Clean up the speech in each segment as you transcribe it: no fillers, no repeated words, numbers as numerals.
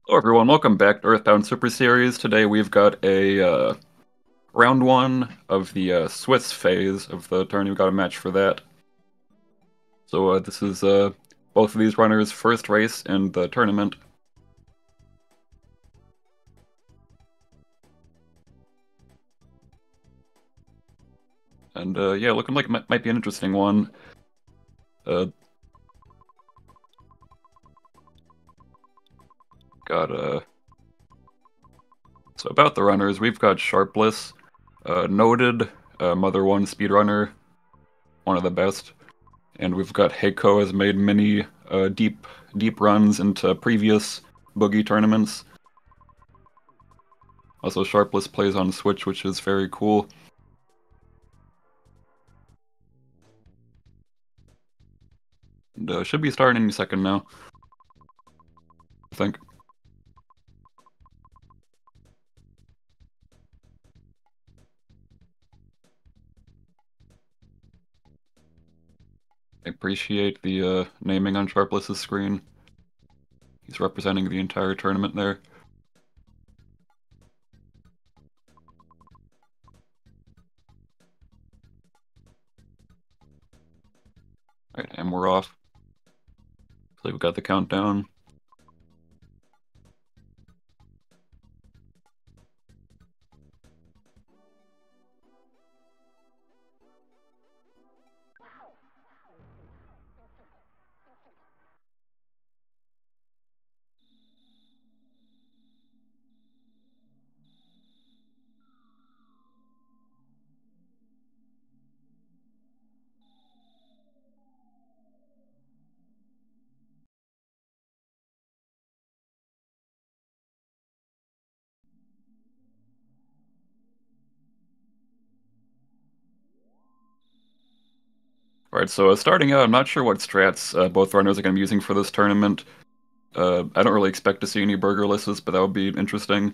Hello everyone, welcome back to Earthbound Super Series. Today we've got a round one of the Swiss phase of the tourney. We've got a match for that. So this is both of these runners' first race in the tournament. And yeah, looking like it might be an interesting one. Uh, got So about the runners, we've got Sharpless, noted Mother 1 speedrunner, one of the best. And we've got Heiko has made many deep runs into previous Boogey tournaments. Also, Sharpless plays on Switch, which is very cool. And should be starting any second now, I think. I appreciate the naming on Sharpless's screen. He's representing the entire tournament there. Alright, and we're off. So we've got the countdown. Alright, so starting out, I'm not sure what strats both runners are going to be using for this tournament. I don't really expect to see any burgerlesses, but that would be interesting.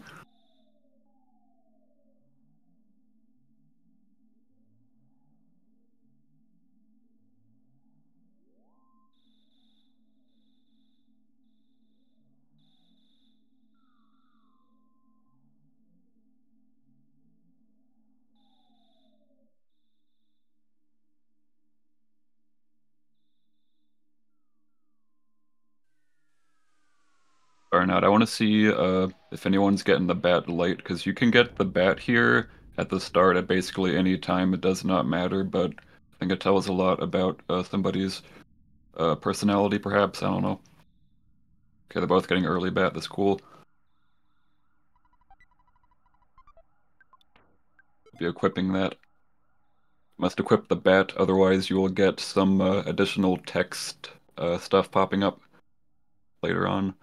Or not. I want to see if anyone's getting the bat late, because you can get the bat here at the start at basically any time. It does not matter, but I think it tells a lot about somebody's personality, perhaps. I don't know. Okay, they're both getting early bat. That's cool. Be equipping that. Must equip the bat, otherwise you will get some additional text stuff popping up later on.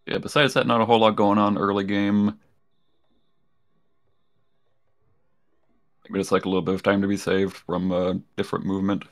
Yeah, besides that, not a whole lot going on early game. Maybe it's like a little bit of time to be saved from different movement.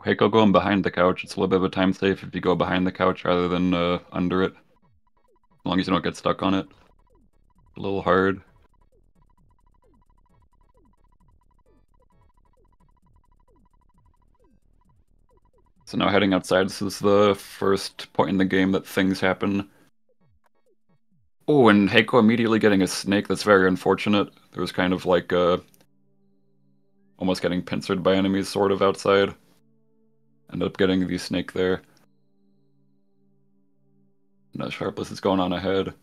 Heiko going behind the couch. It's a little bit of a time save if you go behind the couch rather than under it. As long as you don't get stuck on it. A little hard. So now heading outside, this is the first point in the game that things happen. Oh, and Heiko immediately getting a snake, that's very unfortunate. There was kind of like almost getting pincered by enemies sort of outside. Ended up getting the snake there. No, Sharpless is going on ahead.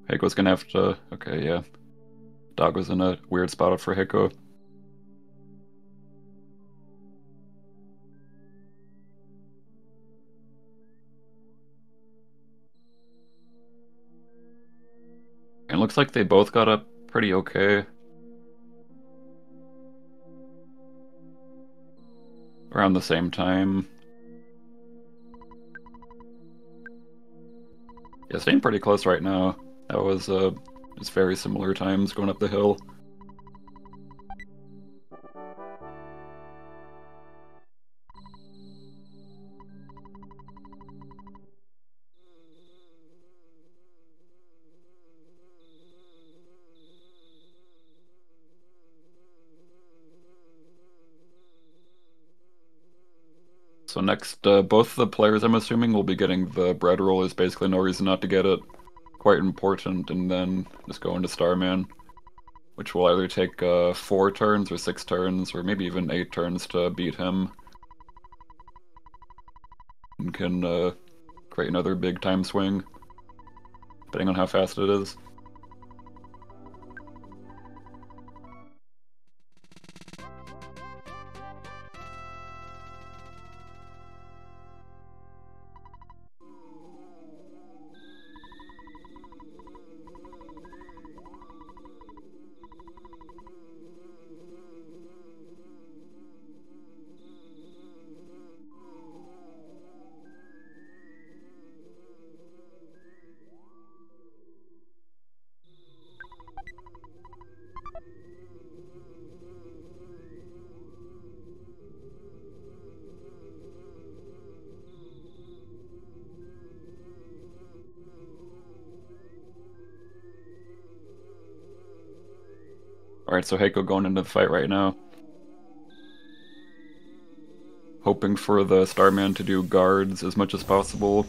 Heiko's gonna have to... Okay, yeah. Dog was in a weird spot for Heiko. And it looks like they both got up pretty okay. Around the same time. Yeah, staying pretty close right now. That was just very similar times going up the hill. So next, both the players, I'm assuming, will be getting the bread roll. There's basically no reason not to get it. Quite important, and then just go into Starman, which will either take 4 turns or 6 turns, or maybe even 8 turns to beat him. And can create another big time swing, depending on how fast it is. Alright, so Heiko going into the fight right now. Hoping for the Starman to do guards as much as possible.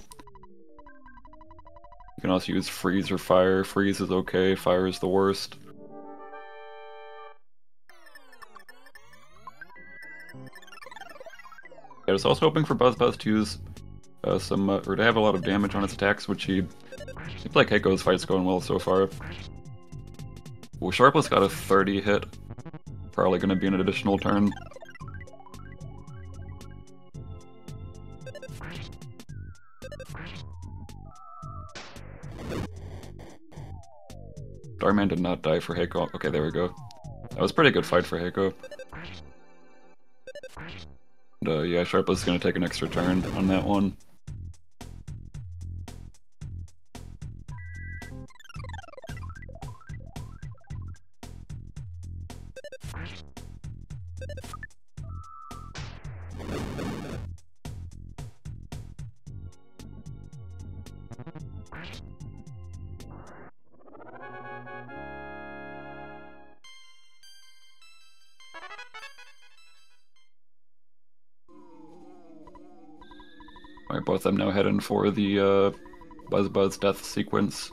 You can also use freeze or fire. Freeze is okay, fire is the worst. I was also hoping for Buzz to use or to have a lot of damage on his attacks, which he seems like Heiko's fight's going well so far. Well, Sharpless got a 30 hit. Probably gonna be an additional turn. Starman did not die for Heiko. Okay, there we go. That was a pretty good fight for Heiko. And, yeah, Sharpless is gonna take an extra turn on that one. Alright, both of them now heading for the Buzz Buzz death sequence.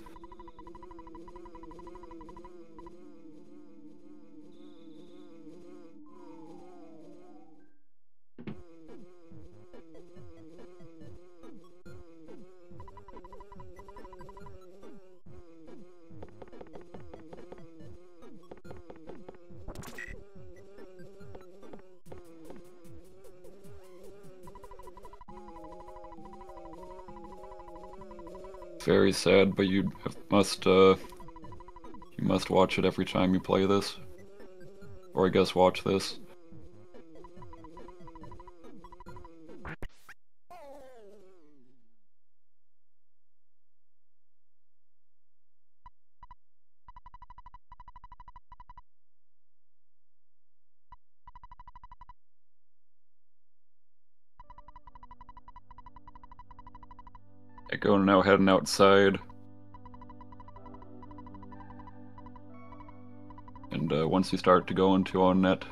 Very sad, but you must watch it every time you play this. Or I guess watch this. Echo now heading outside. And once you start to go into on net,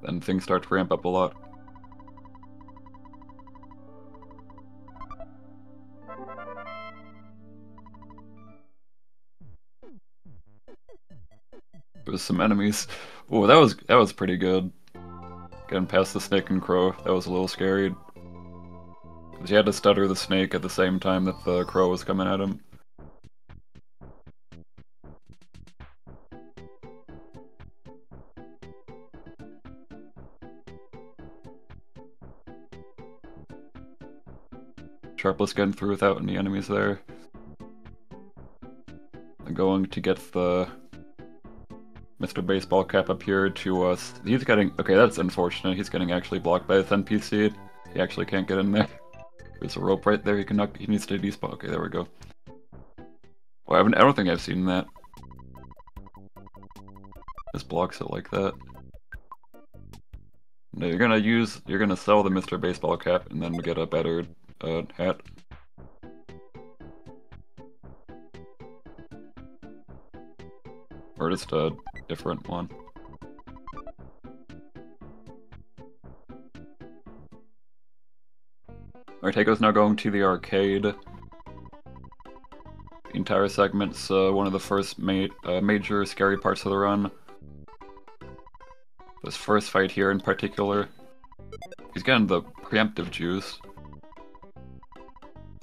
then things start to ramp up a lot. There's some enemies. Oh, that was pretty good. Getting past the snake and crow, that was a little scary. Because you had to stutter the snake at the same time that the crow was coming at him. Sharpless getting through without any enemies there. I'm going to get the Mr. Baseball Cap up here to us. He's getting... Okay, that's unfortunate. He's getting actually blocked by this NPC. He actually can't get in there. There's a rope right there. He cannot. He needs to despawn. Okay, there we go. Well, I don't think I've seen that. Just blocks it like that. No, you're gonna sell the Mr. Baseball Cap and then get a better hat. Or just a different one. Artego's now going to the arcade. The entire segment's one of the first major scary parts of the run. This first fight here in particular. He's getting the preemptive juice.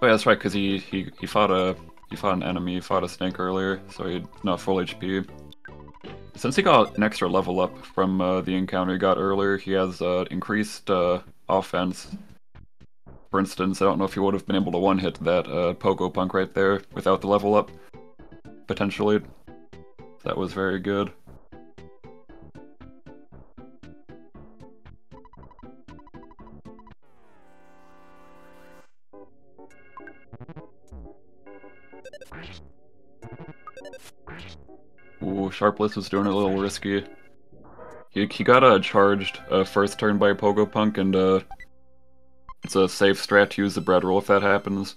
Oh yeah, that's right, because he fought an enemy, he fought a snake earlier, so he's not full HP. Since he got an extra level up from the encounter he got earlier, he has increased offense. For instance, I don't know if he would have been able to one-hit that Pogo Punk right there without the level up, potentially. That was very good. Ooh, Sharpless was doing it a little risky. He got charged first turn by Pogo Punk, and it's a safe strat to use the bread roll if that happens.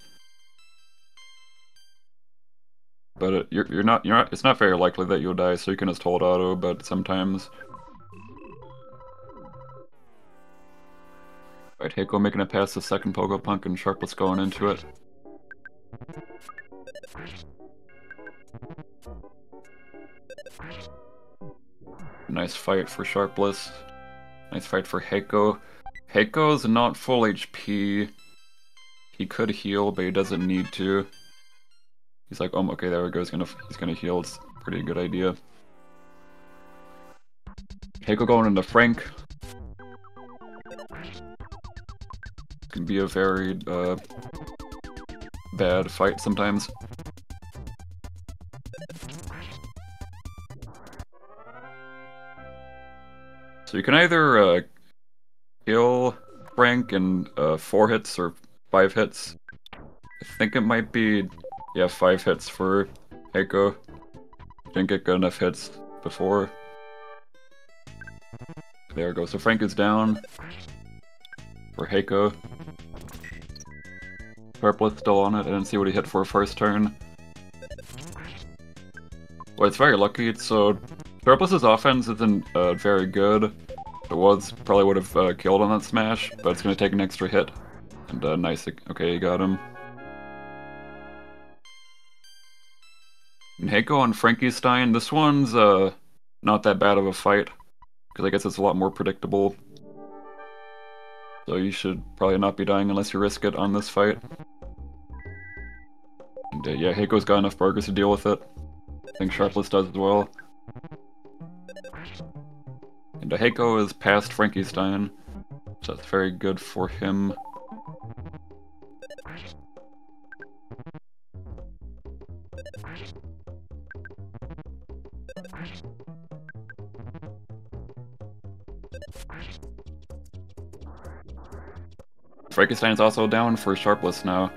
But it's not very likely that you'll die, so you can just hold auto, but sometimes. Alright, Heiko making it past the second Pogo Punk, and Sharpless going into it. Nice fight for Sharpless. Nice fight for Heiko. Heiko's not full HP. He could heal, but he doesn't need to. He's like, oh, okay, there we go. He's gonna heal. It's a pretty good idea. Heiko going into Frank. Can be a very bad fight sometimes. So you can either kill Frank in 4 hits or 5 hits. I think it might be, yeah, 5 hits for Heiko. Didn't get good enough hits before. There we go. So Frank is down for Heiko. Sharpless still on it. I didn't see what he hit for first turn. Well, it's very lucky. So Sharpless's offense isn't very good. If it was, probably would have killed on that smash, but it's going to take an extra hit And nice, okay, you got him. And Heiko and Frankenstein, this one's not that bad of a fight, because I guess it's a lot more predictable. So you should probably not be dying unless you risk it on this fight. And yeah, Heiko's got enough burgers to deal with it. I think Sharpless does as well. And Heiko is past Frankenstein, so that's very good for him. Frankenstein's also down for Sharpless now.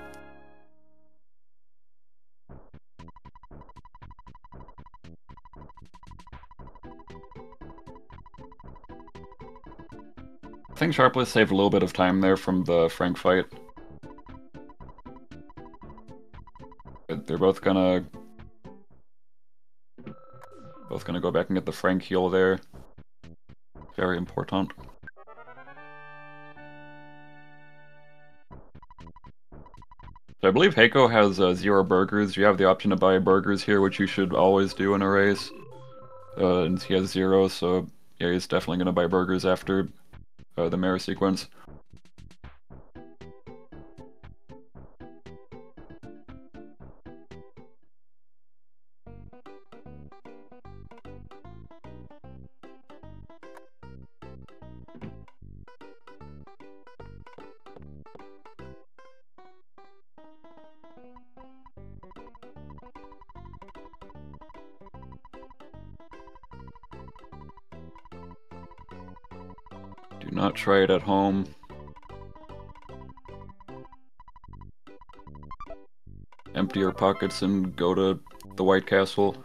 I think Sharpless saved a little bit of time there from the Frank fight. But they're both gonna go back and get the Frank heal there. Very important. So I believe Heiko has 0 burgers. You have the option to buy burgers here, which you should always do in a race. And he has 0, so yeah, he's definitely gonna buy burgers after the mirror sequence. Do not try it at home. Empty your pockets and go to the White Castle.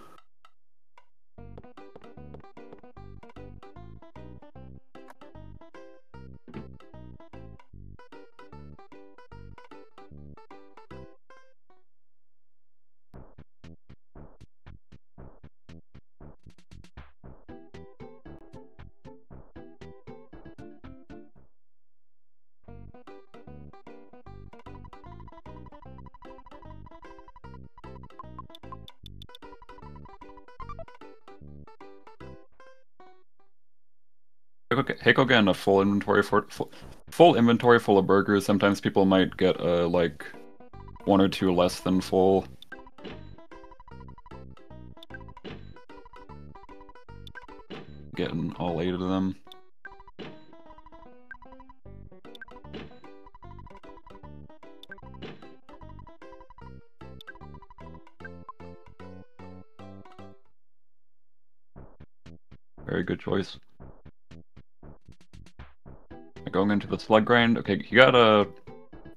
Heiko getting a full inventory full of burgers. Sometimes people might get like 1 or 2 less than full. Getting all 8 of them. Very good choice. Going into the slug grind. Okay, you got a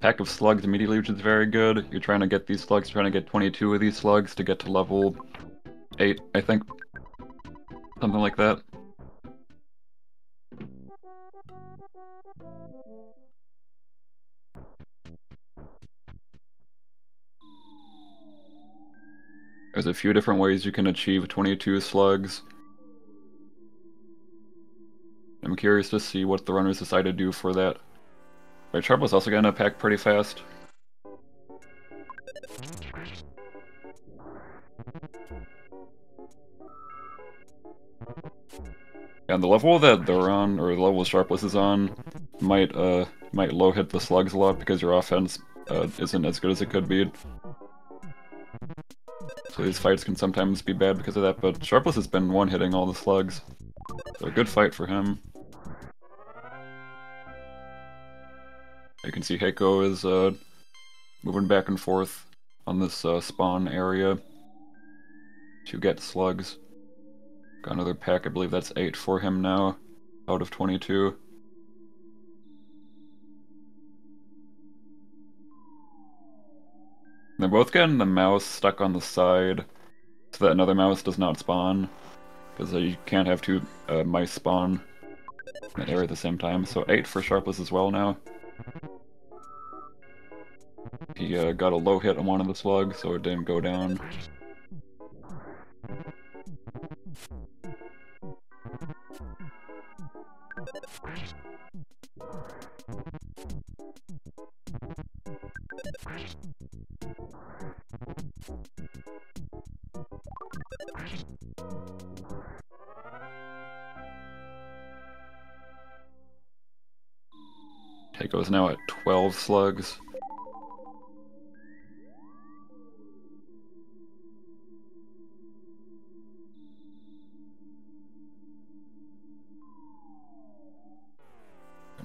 pack of slugs immediately, which is very good. You're trying to get these slugs, trying to get 22 of these slugs to get to level 8, I think. Something like that. There's a few different ways you can achieve 22 slugs. I'm curious to see what the runners decide to do for that. Right, Sharp was also gonna pack pretty fast. And the level that they're on, or the level Sharpless is on, might low hit the slugs a lot because your offense isn't as good as it could be. So these fights can sometimes be bad because of that, but Sharpless has been one-hitting all the slugs. So a good fight for him. You can see Heiko is moving back and forth on this spawn area to get slugs. Got another pack, I believe that's 8 for him now, out of 22. They're both getting the mouse stuck on the side so that another mouse does not spawn, because you can't have 2 mice spawn in that area at the same time. So 8 for Sharpless as well now. He got a low hit on one of the slugs, so it didn't go down. Heiko's now at 12 slugs.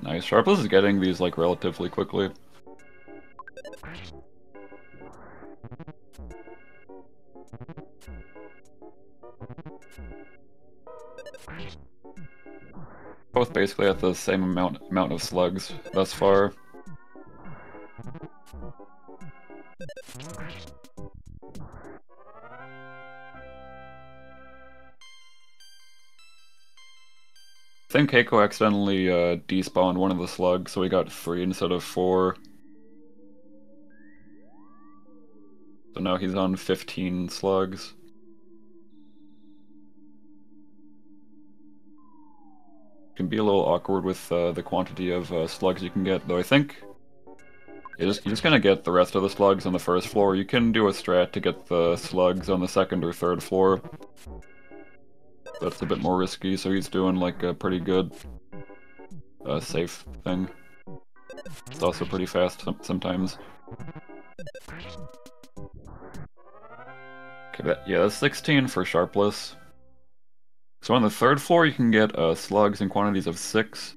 Nice. Sharpless is getting these like relatively quickly. Both basically at the same amount of slugs thus far. I think Heiko accidentally despawned one of the slugs, so we got 3 instead of 4. So now he's on 15 slugs. Can be a little awkward with the quantity of slugs you can get, though I think you're just gonna get the rest of the slugs on the first floor. You can do a strat to get the slugs on the second or third floor. That's a bit more risky, so he's doing like a pretty good safe thing. It's also pretty fast sometimes. Okay, yeah, that's 16 for Sharpless. So on the third floor you can get slugs in quantities of 6.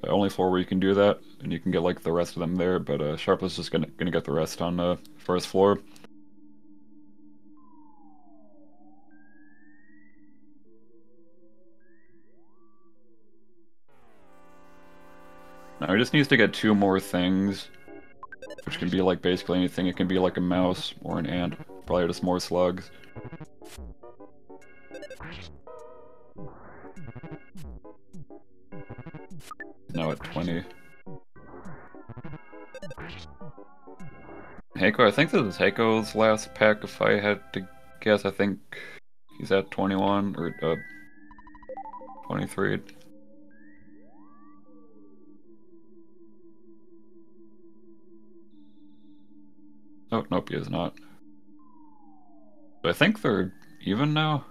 The only floor where you can do that, and you can get like the rest of them there, but Sharpless is just gonna get the rest on the first floor. Now he just needs to get 2 more things, which can be like basically anything. It can be like a mouse or an ant, probably just more slugs. Now at 20. Heiko, I think this is Heiko's last pack if I had to guess. I think he's at 21 or 23. Oh, nope, he is not. But I think they're even now.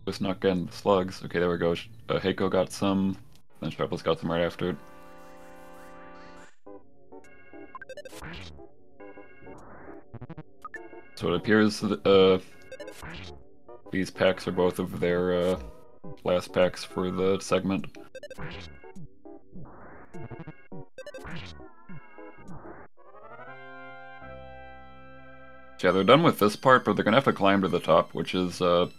Just not getting the slugs. Okay, there we go. Heiko got some, then Sharpless got some right after it. So it appears that these packs are both of their last packs for the segment. Yeah, they're done with this part, but they're gonna have to climb to the top, which is a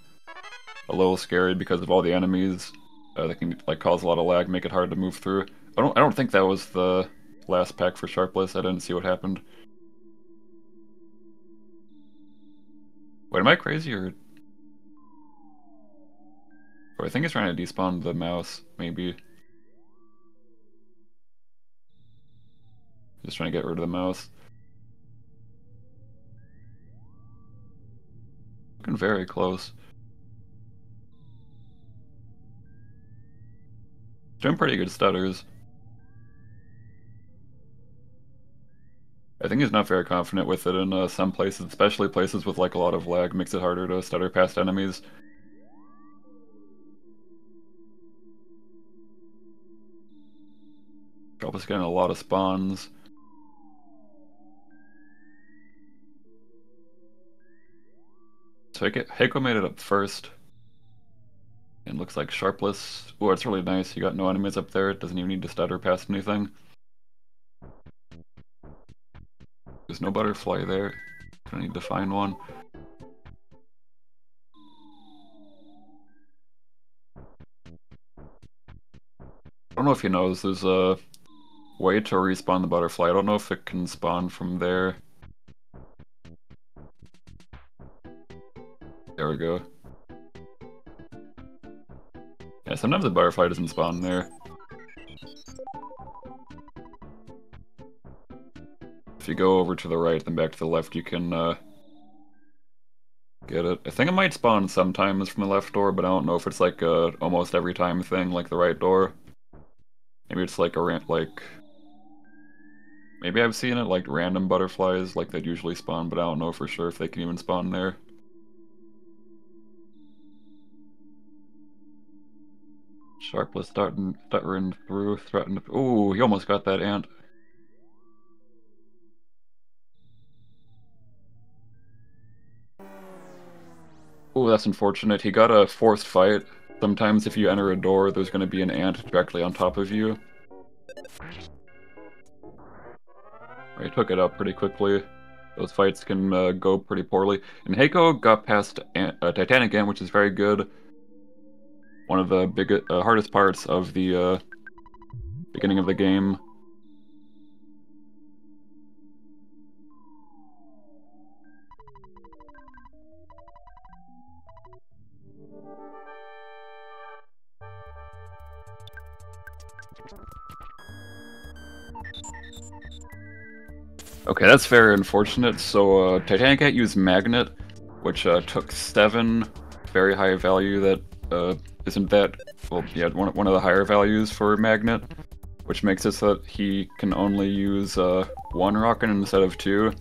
little scary because of all the enemies. That can like cause a lot of lag, make it hard to move through. I don't think that was the last pack for Sharpless. I didn't see what happened. Wait, am I crazy or I think he's trying to despawn the mouse, maybe. Just trying to get rid of the mouse. Looking very close. Doing pretty good stutters. I think he's not very confident with it in some places, especially places with like a lot of lag, makes it harder to stutter past enemies. Almost getting a lot of spawns. So Heiko made it up first. And looks like Sharpless. Oh, it's really nice. You got no enemies up there. It doesn't even need to stutter past anything. There's no butterfly there. I need to find one. I don't know if he knows. There's a way to respawn the butterfly. I don't know if it can spawn from there. There we go. Yeah, sometimes the butterfly doesn't spawn there. If you go over to the right, then back to the left, you can Get it. I think it might spawn sometimes from the left door, but I don't know if it's like a almost every time thing, like the right door. Maybe it's like maybe I've seen it like random butterflies, like they'd usually spawn, but I don't know for sure if they can even spawn there. Sharpless stuttering through, threatened. Ooh, he almost got that ant. Ooh, that's unfortunate. He got a forced fight. Sometimes if you enter a door, there's going to be an ant directly on top of you. He took it out pretty quickly. Those fights can go pretty poorly. And Heiko got past Titanic Ant, which is very good. One of the hardest parts of the beginning of the game. Okay, that's very unfortunate. So Titanic Ant used Magnet, which took 7 very high value that isn't that, well, yeah, one of the higher values for Magnet, which makes it so that he can only use 1 rocket instead of 2.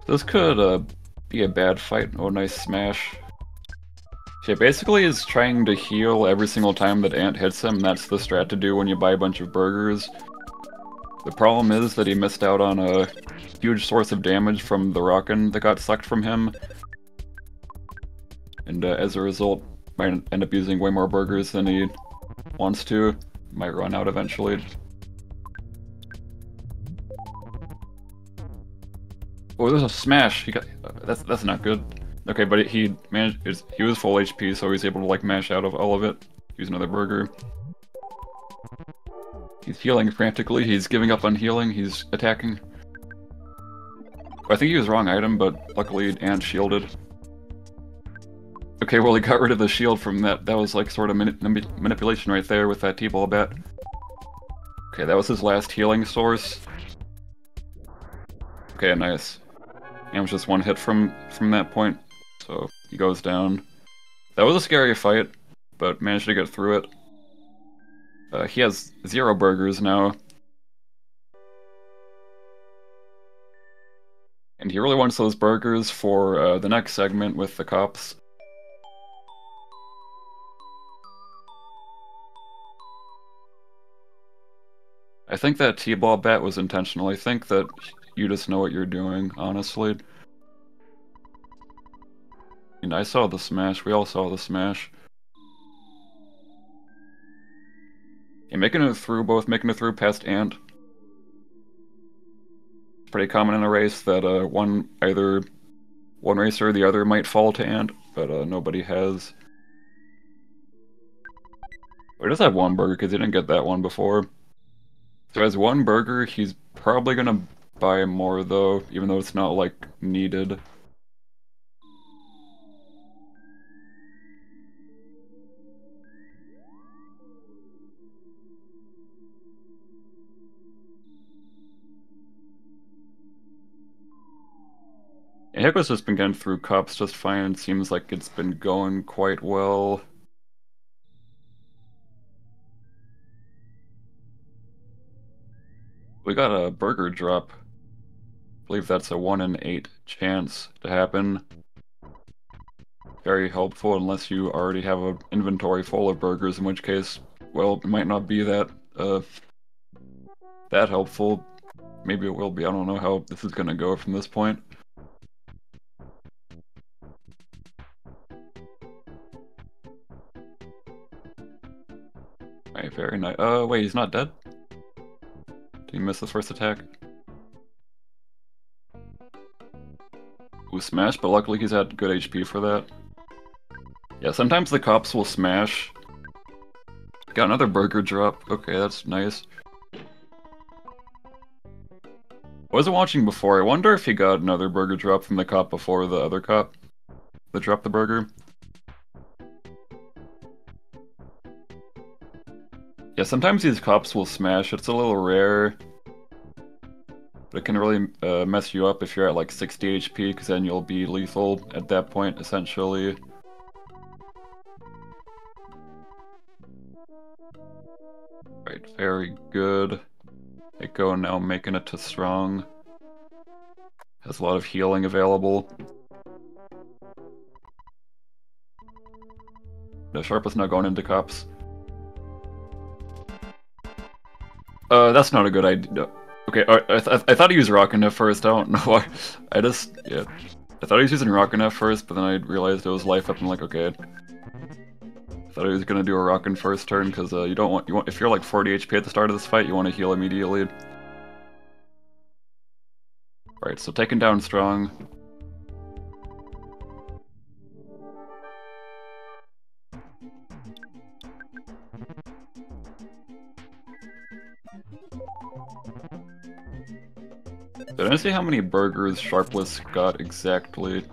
This could be a bad fight. Oh, nice smash. Yeah, basically is trying to heal every single time that Ant hits him. That's the strat to do when you buy a bunch of burgers. The problem is that he missed out on a huge source of damage from the rockin' that got sucked from him. And as a result, might end up using way more burgers than he wants to. Might run out eventually. Oh, there's a smash! He got that's not good. Okay, but he managed. He was full HP, so he's able to like mash out of all of it. Use another burger. He's healing frantically. He's giving up on healing. He's attacking. I think he used wrong item, but luckily Ant shielded. Okay, well he got rid of the shield from that. That was like sort of manipulation right there with that T-ball bat. Okay, that was his last healing source. Okay, nice. Ant was just 1 hit from that point, so he goes down. That was a scary fight, but managed to get through it. He has 0 burgers now. And he really wants those burgers for the next segment with the cops. I think that T-ball bat was intentional. I think that you just know what you're doing, honestly. And I saw the smash. We all saw the smash. Yeah, making it through, both making it through past Ant. It's pretty common in a race that either one racer or the other might fall to Ant, but nobody has. He does have 1 burger because he didn't get that one before. So as 1 burger, he's probably gonna buy more though, even though it's not like needed. And Hiko's just been getting through cups just fine. It seems like it's been going quite well. We got a burger drop. I believe that's a 1 in 8 chance to happen. Very helpful unless you already have an inventory full of burgers, in which case, well, it might not be that that helpful. Maybe it will be. I don't know how this is gonna go from this point. Alright, very nice. Wait, he's not dead? Did he miss the first attack? Ooh, smash, but luckily he's had good HP for that. Yeah, sometimes the cops will smash. Got another burger drop. Okay, that's nice. I wasn't watching before. I wonder if he got another burger drop from the cop before the other cop that dropped the burger. Yeah, sometimes these cops will smash. It's a little rare. But it can really mess you up if you're at like 60 HP, because then you'll be lethal at that point, essentially. Right, very good. Eiko now making it to strong. Has a lot of healing available. No, Sharp is now going into cops. That's not a good idea. Okay, I thought he was rocking at first. I don't know why. Yeah. I thought he was using rockin' at first, but then I realized it was life up. I'm like, okay. I thought he was gonna do a rockin' first turn because you want if you're like 40 HP at the start of this fight, you want to heal immediately. Right, so taking down strong. Did I see how many burgers Sharpless got exactly?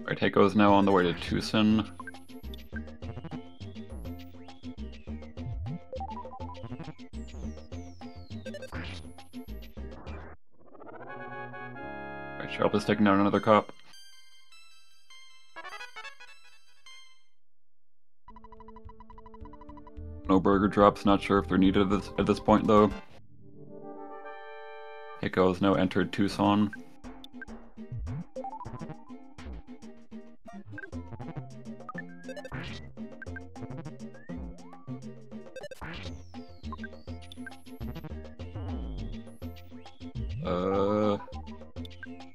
Right, Heiko is now on the way to Tucson. Right, Sharpless taking down another cop. No burger drops, not sure if they're needed at this point though. Heiko has now entered Tucson.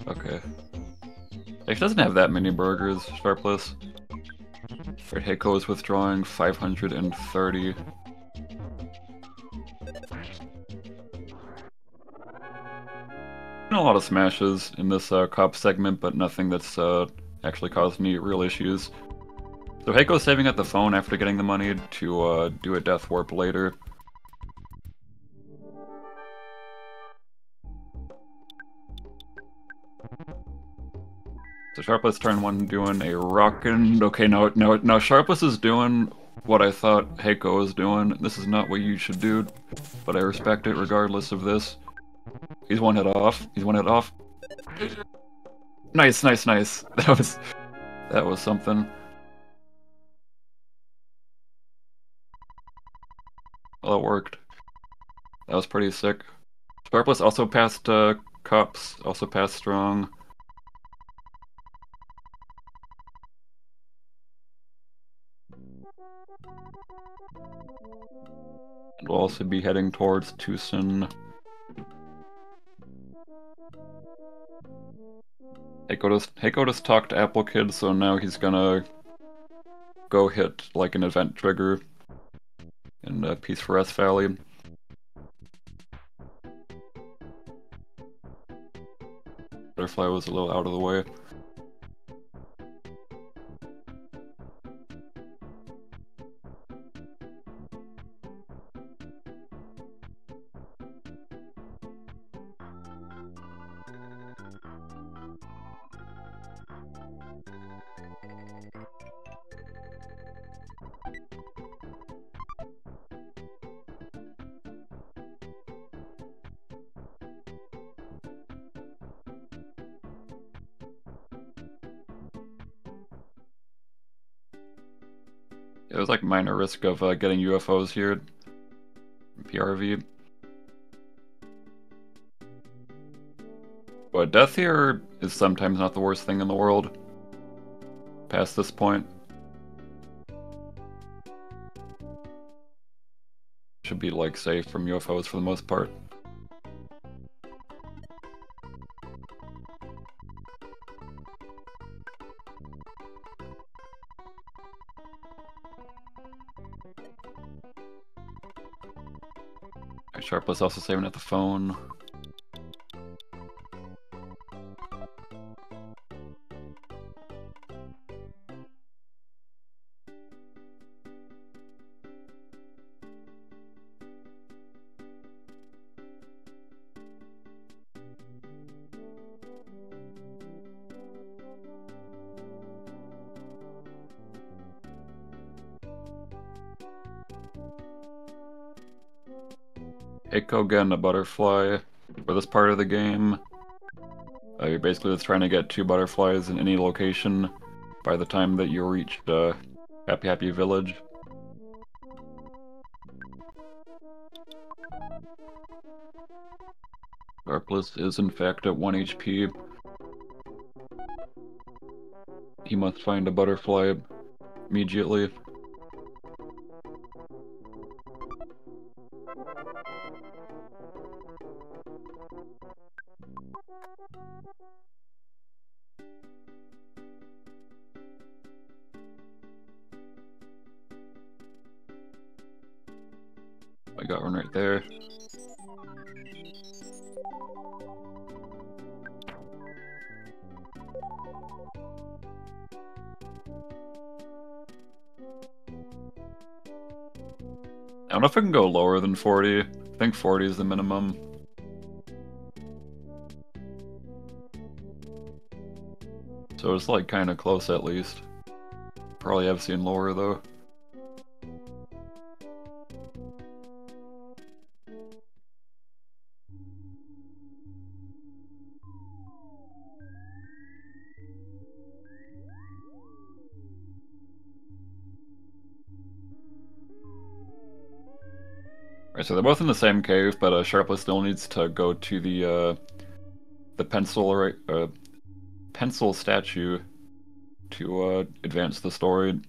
Okay. It doesn't have that many burgers, Sharpless. Right, Heiko is withdrawing 530. A lot of smashes in this cop segment, but nothing that's actually caused any real issues. So Heiko's saving at the phone after getting the money to do a death warp later. So Sharpless turn 1 doing a rockin'... Okay, now Sharpless is doing what I thought Heiko was doing. This is not what you should do, but I respect it regardless of this. He's one hit off. He's one hit off. Nice. That was something. Well, it worked. That was pretty sick. Sharpless also passed cops, also passed strong. And we'll also be heading towards Tucson. Heiko just talked to Apple Kid, so now he's gonna go hit like an event trigger in Peace for S Valley. Butterfly was a little out of the way. It was like minor risk of getting UFOs here. PRV. But death here is sometimes not the worst thing in the world. Past this point. Should be like safe from UFOs for the most part. Sharpless also saving at the phone. Eiko getting a butterfly for this part of the game. You're basically just trying to get 2 butterflies in any location by the time that you reach Happy Happy Village. Sharpless is in fact at 1 HP. He must find a butterfly immediately. I got one right there. I don't know if I can go lower than 40. I think 40 is the minimum. So it's like kind of close at least. Probably have seen lower though. Alright, so they're both in the same cave, but Sharpless still needs to go to the pencil statue to advance the story.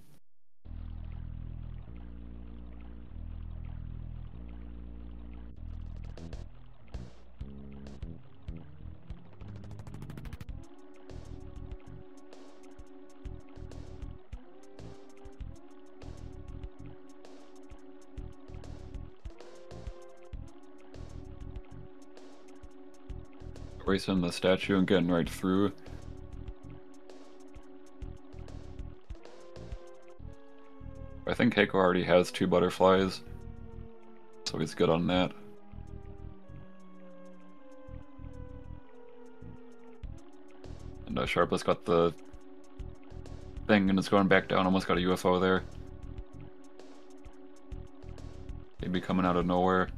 Racing the statue and getting right through. I think Heiko already has 2 butterflies, so he's good on that. And Sharpless got the thing and it's going back down, almost got a UFO there. Maybe coming out of nowhere.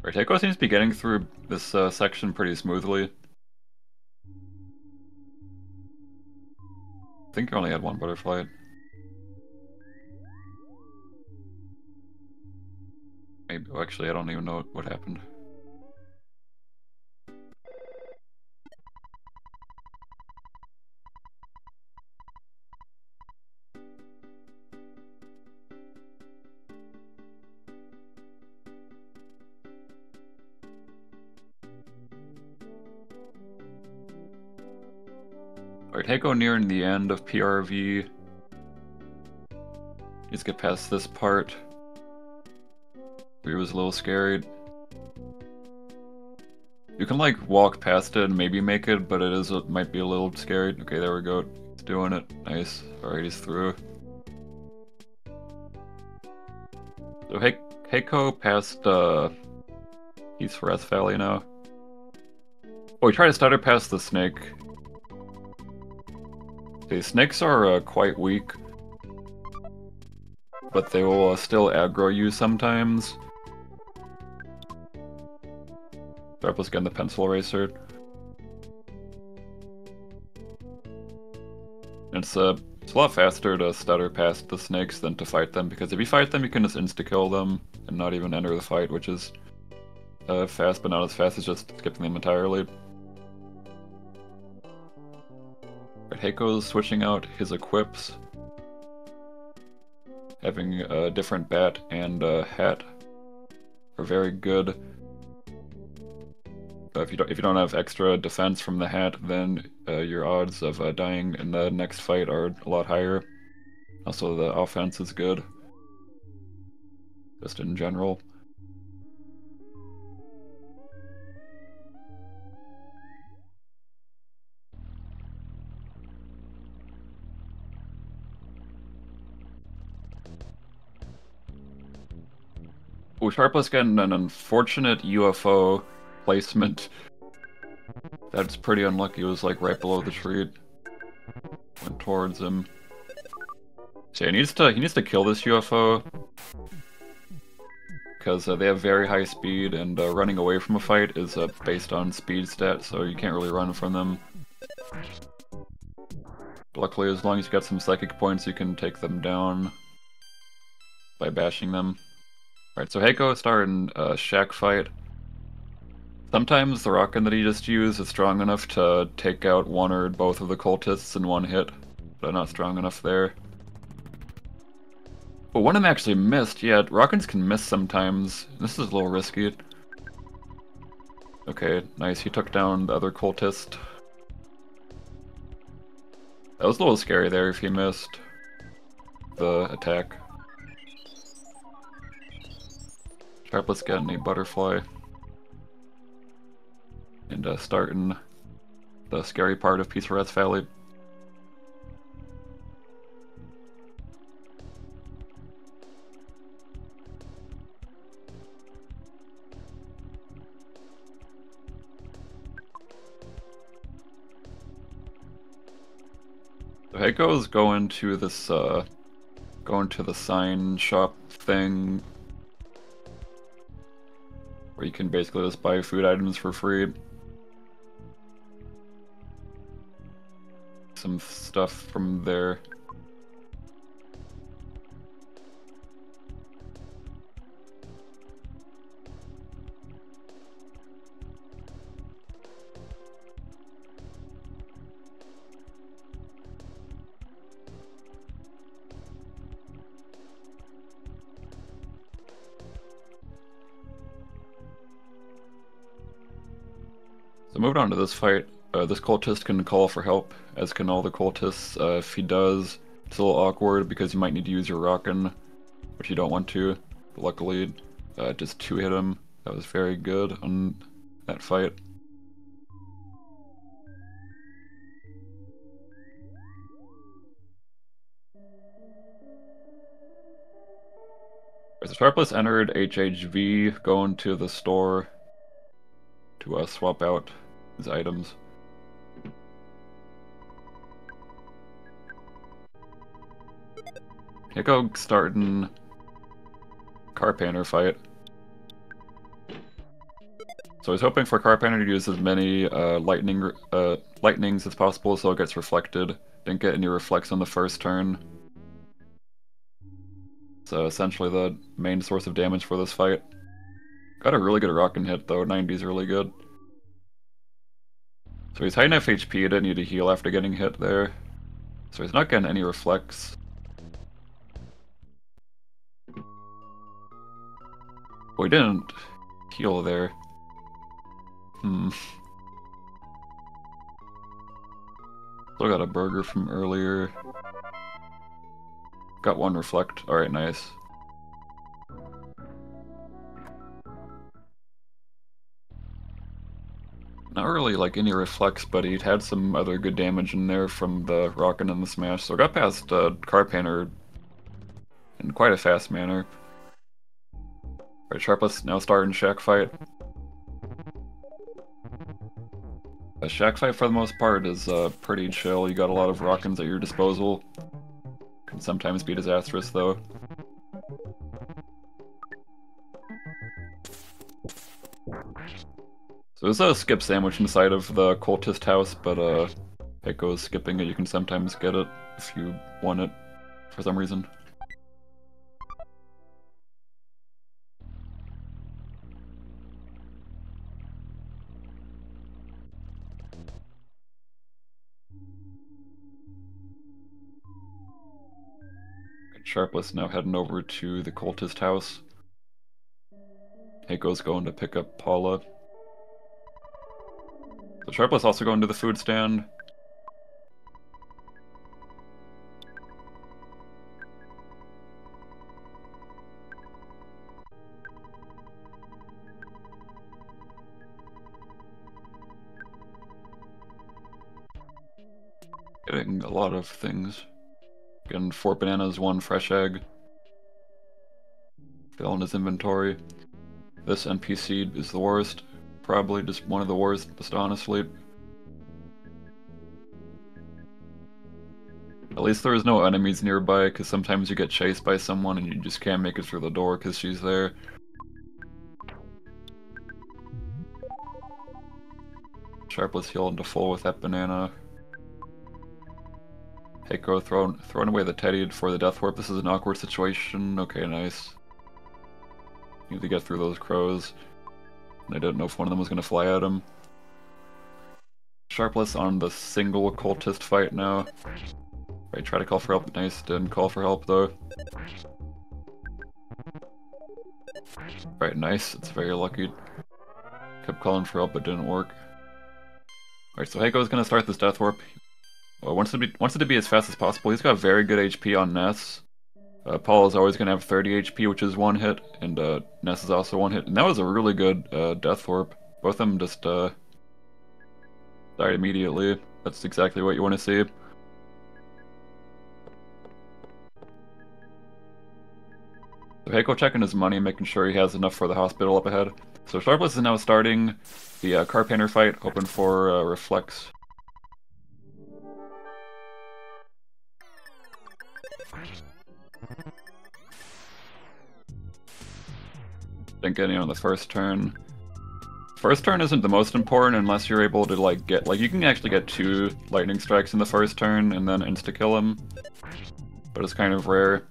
Right, Heiko seems to be getting through this section pretty smoothly. I think I only had 1 butterfly. Maybe, oh, actually, I don't even know what happened. Alright, Heiko nearing the end of PRV. Let's get past this part. We was a little scared. You can like walk past it and maybe make it, but it might be a little scared. Okay, there we go. He's doing it. Nice. Alright, he's through. So Heiko passed He's Forest Valley now. Oh, we tried to stutter past the snake. Okay, snakes are quite weak, but they will still aggro you sometimes. Sharpless getting the pencil eraser. It's a lot faster to stutter past the snakes than to fight them, because if you fight them you can just insta-kill them and not even enter the fight, which is fast, but not as fast as just skipping them entirely. Heiko's switching out his equips, having a different bat and a hat are very good. If you don't have extra defense from the hat, then your odds of dying in the next fight are a lot higher. Also, the offense is good, just in general. Oh, Sharpless getting an unfortunate UFO placement. That's pretty unlucky. It was like right below the tree. Went towards him. So he needs to kill this UFO because they have very high speed, and running away from a fight is based on speed stat, so you can't really run from them. Luckily, as long as you got some psychic points, you can take them down by bashing them. Alright, so Heiko starting a shack fight. Sometimes the rocket that he just used is strong enough to take out one or both of the cultists in one hit, but not strong enough there. But one of them actually missed. Yeah, rockets can miss sometimes. This is a little risky. Okay, nice. He took down the other cultist. That was a little scary there if he missed the attack. Sharpless getting a butterfly. And starting the scary part of Peaceful Rats Valley. So Heiko's going to this, going to the sign shop thing, where you can basically just buy food items for free. Some stuff from there. So moving on to this fight, this cultist can call for help, as can all the cultists. If he does, it's a little awkward because you might need to use your rockin', which you don't want to. But luckily, just 2-hit him. That was very good on that fight. So Sharpless entered HHV, going to the store to swap out his items. Heiko starting Car Painter fight. So he's hoping for Car Painter to use as many lightnings as possible so it gets reflected. Didn't get any reflects on the first turn. So essentially the main source of damage for this fight. Got a really good rockin' hit though, 90's really good. So he's high enough HP, he didn't need to heal after getting hit there. So he's not getting any reflects. Well, he didn't heal there. Still got a burger from earlier. Got one reflect. Alright, nice. Not really like any reflects, but he'd had some other good damage in there from the rockin' and the smash, so got past Car Painter in quite a fast manner. Alright, Sharpless now starting Shack Fight. A Shack Fight for the most part is pretty chill. You got a lot of rockins at your disposal. Can sometimes be disastrous though. So there's a skip sandwich inside of the cultist house, but Heiko's skipping it. You can sometimes get it if you want it for some reason. Sharpless now heading over to the cultist house. Heiko's going to pick up Paula. So Sharpless also going to the food stand. Getting a lot of things. Getting 4 bananas, 1 fresh egg. Filling his inventory. This NPC is the worst. Probably just one of the worst, just honestly. At least there is no enemies nearby, because sometimes you get chased by someone and you just can't make it through the door because she's there. Sharpless heal into full with that banana. Heiko throwing away the teddy for the death warp. This is an awkward situation. Okay, nice. Need to get through those crows. I didn't know if one of them was going to fly at him. Sharpless on the single cultist fight now. Right, try to call for help. Nice, didn't call for help though. Right, nice. It's very lucky. Kept calling for help but didn't work. Alright, so Heiko's gonna start this death warp. Wants it to be as fast as possible. He's got very good HP on Ness. Paul is always gonna have 30 HP, which is one hit, and Ness is also one hit. And that was a really good death warp. Both of them just died immediately. That's exactly what you want to see. So Heiko checking his money, making sure he has enough for the hospital up ahead. So Sharpless is now starting the car painter fight, hoping for Reflex. Didn't get any on the first turn. First turn isn't the most important unless you're able to you can actually get 2 lightning strikes in the first turn and then insta-kill him. But it's kind of rare.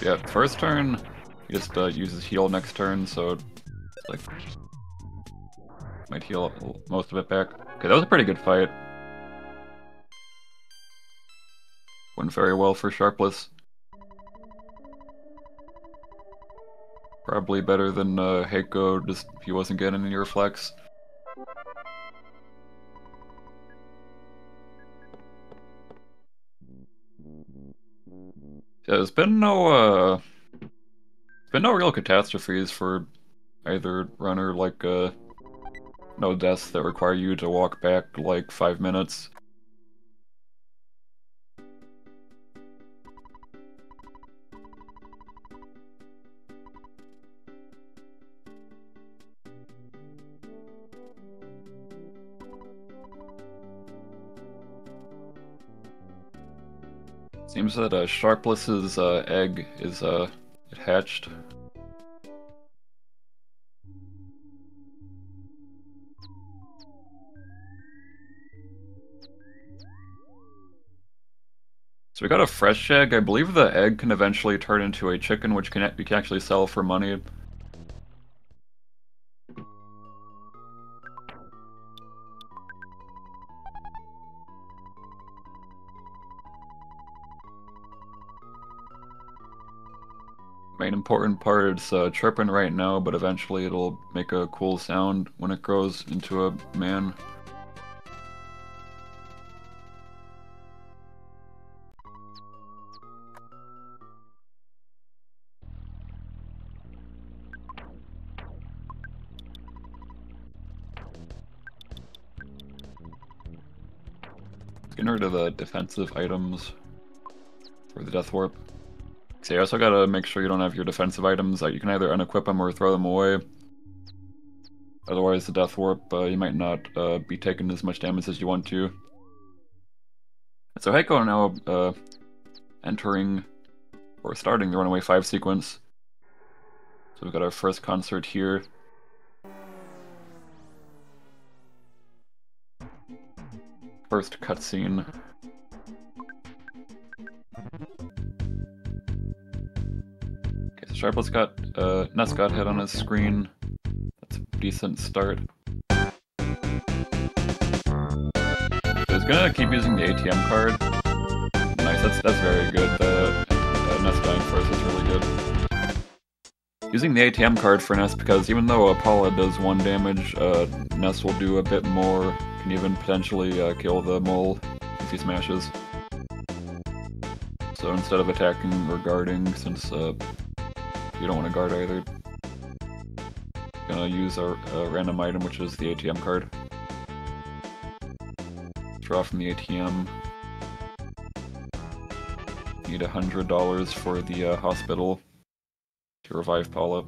Yeah, first turn, he just uses heal next turn, so like might heal most of it back. Okay, that was a pretty good fight. Went very well for Sharpless. Probably better than Heiko, just if he wasn't getting any reflex. Yeah, there's been no real catastrophes for either runner, no deaths that require you to walk back like 5 minutes. Seems that Sharpless's egg is it hatched. So we got a fresh egg. I believe the egg can eventually turn into a chicken, which we can actually sell for money. Main important part is chirping right now, but eventually it'll make a cool sound when it grows into a man. Getting rid of the defensive items for the death warp. So you also gotta make sure you don't have your defensive items. You can either unequip them or throw them away. Otherwise, the death warp, you might not be taking as much damage as you want to. And so Heiko now entering or starting the Runaway 5 sequence. So we've got our first concert here. First cutscene. Okay, so Sharpless got Ness got hit on his screen. That's a decent start. So he's gonna keep using the ATM card. Nice, that's very good. The Ness dying first is really good. Using the ATM card for Ness because even though Paula does 1 damage, Ness will do a bit more. Can even potentially kill the mole if he smashes. So instead of attacking or guarding, since you don't want to guard either, gonna use a random item, which is the ATM card. Draw from the ATM. Need $100 for the hospital to revive Paula.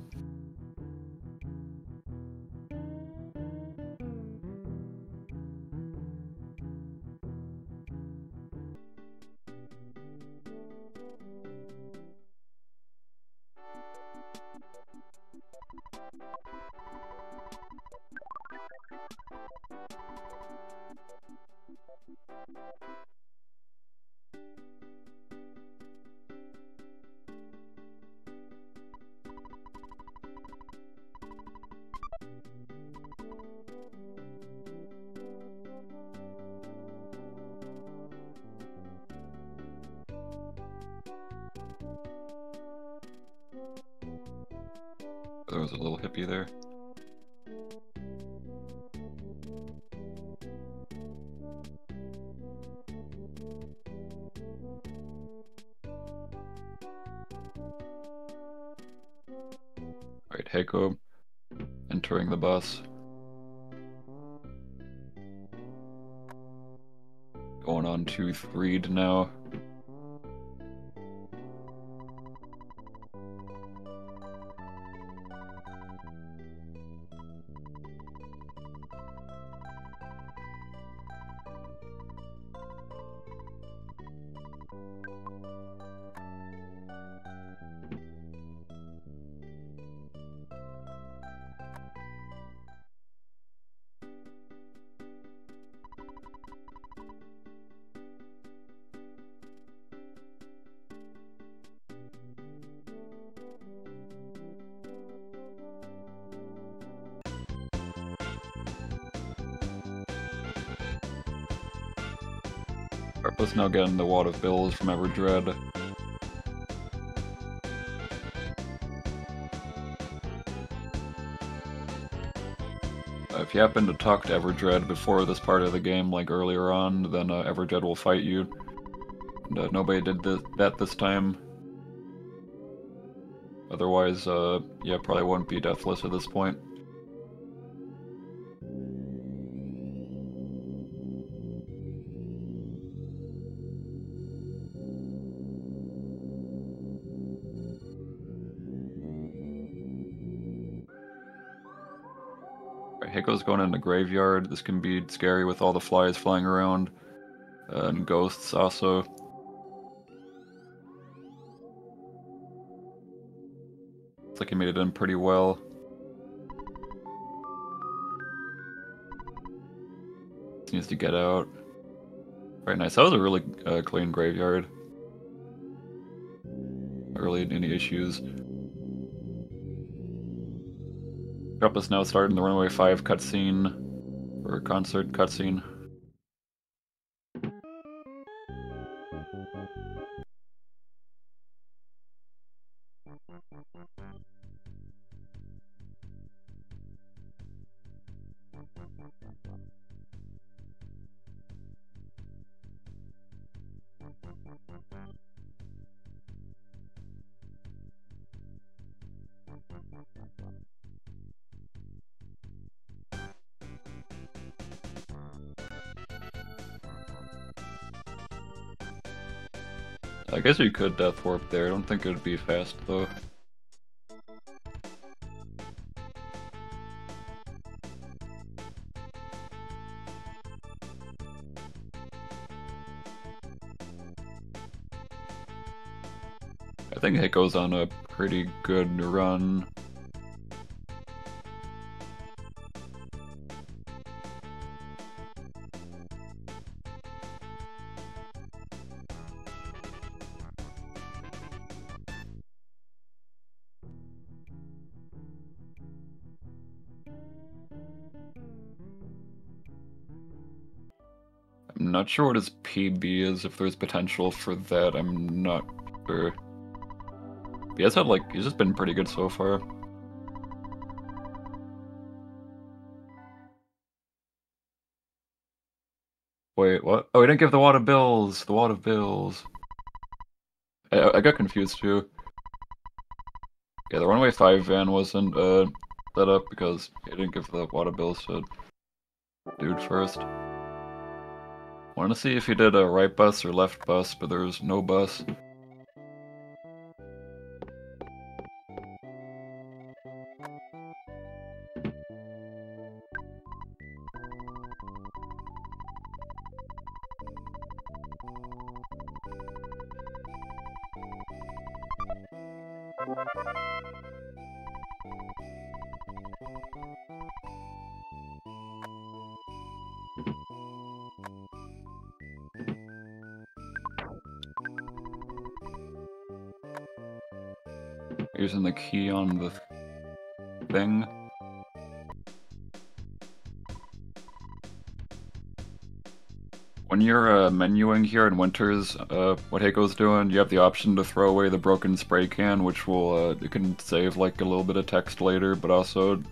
There was a little hippie there. Alright, Heiko entering the bus. Going on to Threed now. Let's now get in the wad of bills from Everdread. If you happen to talk to Everdread before this part of the game, like earlier on, then Everdread will fight you. And nobody did that this time. Otherwise, yeah, probably wouldn't be deathless at this point. Hiko's going in the graveyard. This can be scary with all the flies flying around. And ghosts also. Looks like he made it in pretty well. He needs to get out. Very nice. That was a really clean graveyard. Not really any issues. Drop is now starting the Runaway 5 cutscene, or concert cutscene. I guess you could death warp there. I don't think it would be fast though. I think Hiko's on a pretty good run. I'm not sure what his PB is, if there's potential for that, I'm not sure. He has had, like, he's just been pretty good so far. Wait, what? Oh, he didn't give the wad of bills! The wad of bills. I got confused too. Yeah, the Runaway 5 van wasn't set up because he didn't give the wad of bills to dude first. Wanted to see if he did a right bus or left bus, but there's no bus. using the key on the thing. When you're menuing here in Winters, what Heiko's doing, you have the option to throw away the broken spray can, which will, you can save like a little bit of text later, but also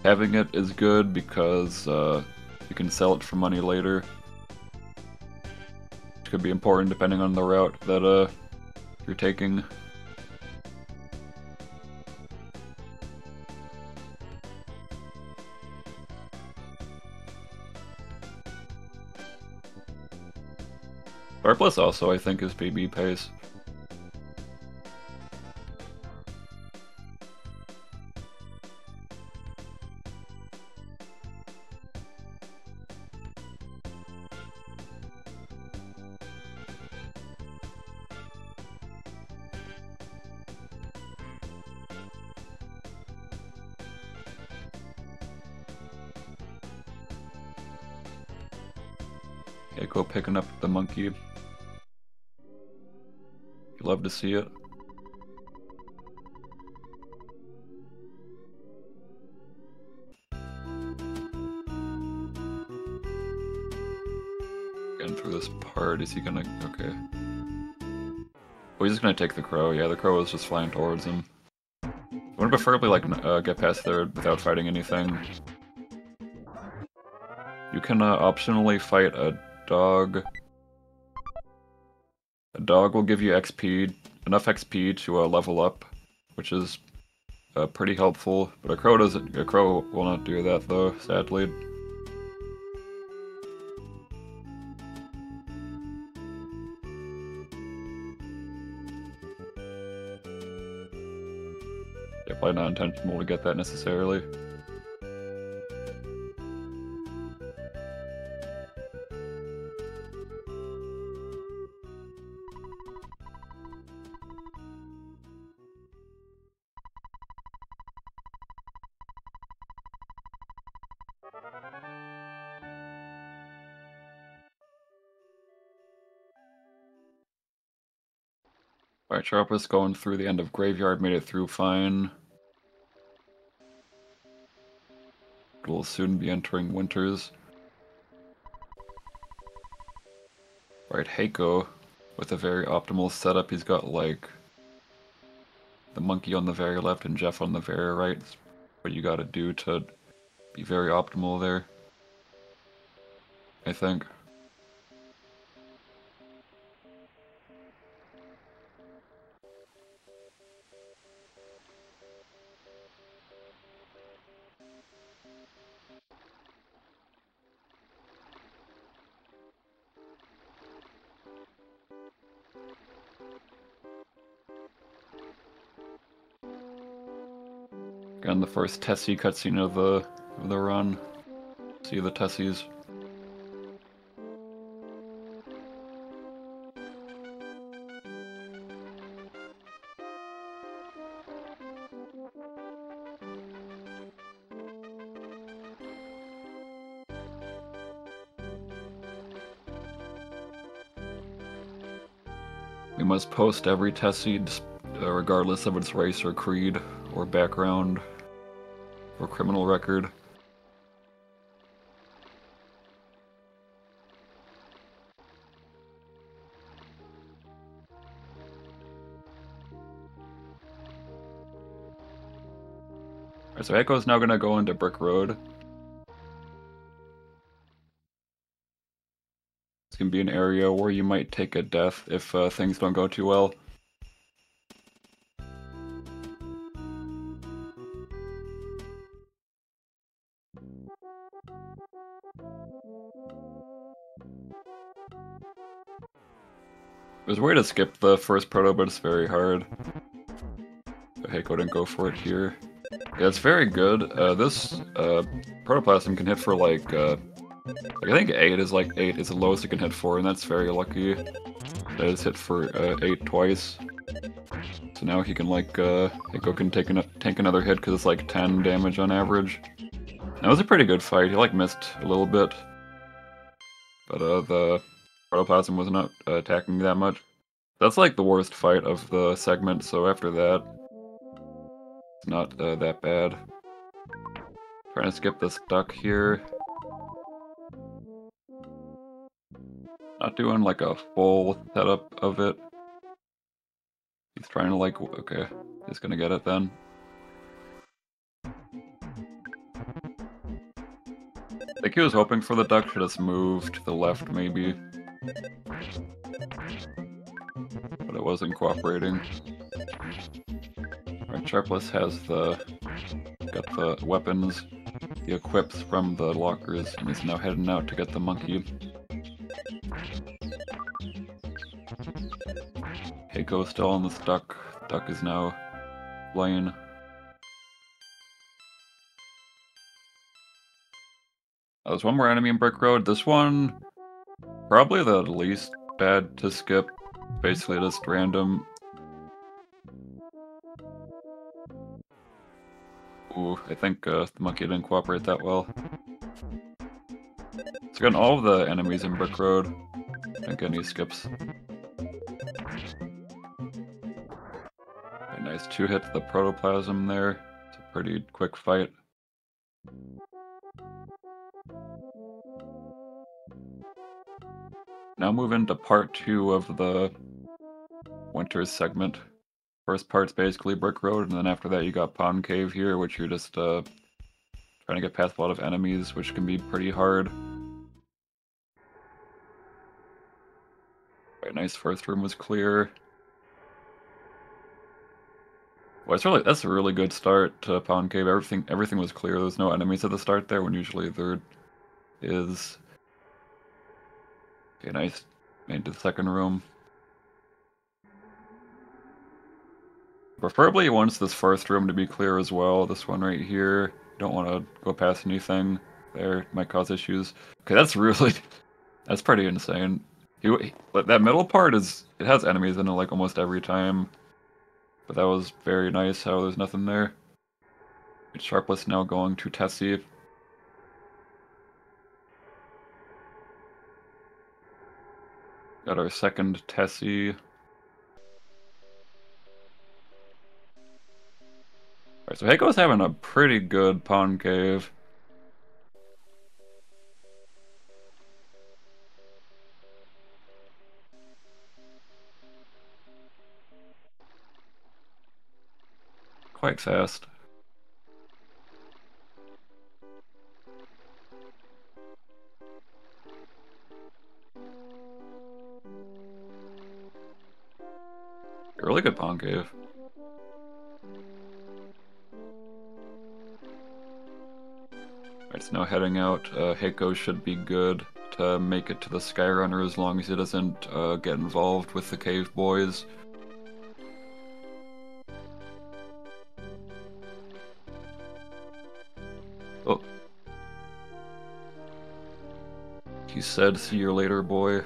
having it is good because you can sell it for money later. Which could be important depending on the route that you're taking. R plus also, I think, is BB pace. Okay, go picking up the monkey. You love to see it. Getting through this part, is he gonna... okay. Oh, he's just gonna take the crow. Yeah, the crow is just flying towards him. I would preferably, like, get past there without fighting anything. You can optionally fight a dog. A dog will give you XP, enough XP to level up, which is pretty helpful. But a crow doesn't. A crow will not do that though, sadly. Yeah, probably not intentional to get that necessarily. Alright, Sharpest going through the end of Graveyard, made it through fine. Will soon be entering Winters. Alright, Heiko, with a very optimal setup, he's got like the monkey on the very left and Jeff on the very right. It's what you gotta do to be very optimal there, I think. Again, the first Tessie cutscene of the run. See the Tessies. We must post every Tessie, regardless of its race or creed or background or criminal record. Alright, so Echo's now gonna go into Brick Road. It's gonna be an area where you might take a death if things don't go too well. There's a way to skip the first proto, but it's very hard. So Heiko didn't go for it here. Yeah, it's very good. This protoplasm can hit for like I think 8 is like 8 is the lowest it can hit for, and that's very lucky. That is hit for 8 twice. So now he can like Heiko can take another hit because it's like 10 damage on average. That was a pretty good fight. He like missed a little bit, but the protoplasm was not attacking that much. That's like the worst fight of the segment. So after that, It's not that bad. Trying to skip this duck here. Not doing like a full setup of it. He's trying to like, okay, he's gonna get it then. I think he was hoping for the duck to just move to the left maybe. But it wasn't cooperating. Alright, Sharpless has got the weapons, the equips from the lockers, and he's now heading out to get the monkey. Heiko's still on this duck. Duck is now flying. There's one more enemy in Brick Road. This one, probably the least bad to skip. Basically just random. Ooh, I think the monkey didn't cooperate that well. So again, all of the enemies in Brick Road. I think any skips. Okay, nice 2 hits the protoplasm there. It's a pretty quick fight. Now move into part 2 of the winter segment. First part's basically Brick Road, and then after that you got Pond Cave here, which you're just trying to get past a lot of enemies, which can be pretty hard. Right, nice, first room was clear. Well, that's a really good start to Pond Cave. Everything was clear. There's no enemies at the start there, when usually there is. Okay, nice. Made it to the second room. Preferably you want this first room to be clear as well. This one right here. You don't want to go past anything there. It might cause issues. Okay, that's pretty insane. That middle part it has enemies in it like almost every time. But that was very nice how there's nothing there. Sharpless now going to Tessie. Got our second Tessie. Alright, so Heiko's having a pretty good Pond Cave. Quite fast. A really good Pond Cave. Alright, so now heading out. Heiko should be good to make it to the Skyrunner as long as he doesn't get involved with the cave boys. Oh. He said, "See you later, boy."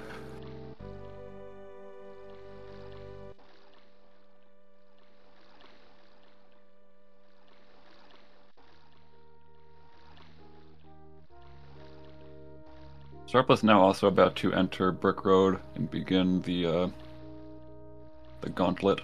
Sharpless now also about to enter Brick Road and begin the gauntlet.